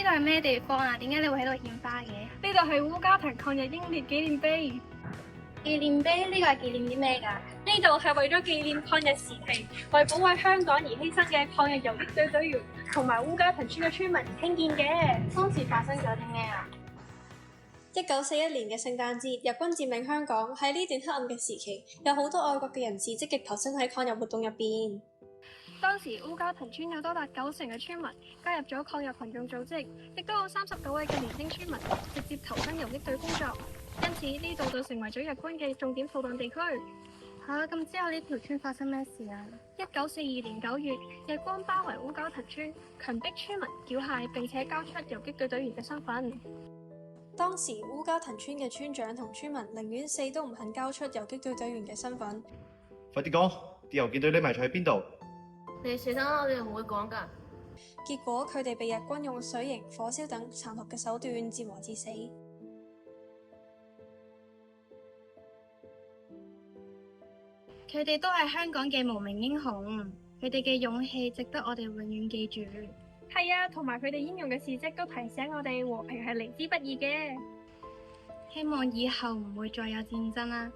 度係咩地方啊？點解你會喺度獻花嘅？呢度係烏蛟騰抗日英烈紀念碑。紀念碑呢個係紀念啲咩㗎？呢度係為咗紀念抗日時期為保衛香港而犧牲嘅抗日游擊隊隊員同埋烏蛟騰村嘅村民而興建嘅。當時發生咗啲咩啊1941年嘅聖誕節，日軍佔領香港。喺呢段黑暗嘅時期，有好多愛國嘅人士積極投身喺抗日活動入邊。當時烏蛟騰村有多達90%嘅村民加入咗抗日群眾組織，亦都有39位嘅年輕村民直接投身游擊隊工作，因此呢度就成為咗日軍嘅重點掃蕩地區。咁之後呢條村發生咩事啊？1942年9月，日軍包圍烏蛟騰村，強迫村民繳械並且交出游擊隊隊員嘅身份。當時烏蛟騰村嘅村長同村民寧願死都唔肯交出游擊隊隊員嘅身份。快啲講，啲游擊隊匿埋咗喺邊度？你小心啦，我哋唔會講㗎。結果佢哋被日軍用水刑、火燒等殘酷嘅手段折磨致死。佢哋都係香港嘅無名英雄，佢哋嘅勇氣值得我哋永遠記住。係啊，同埋佢哋英勇嘅事蹟都提醒我哋和平係嚟之不易嘅。希望以後唔會再有戰爭啦。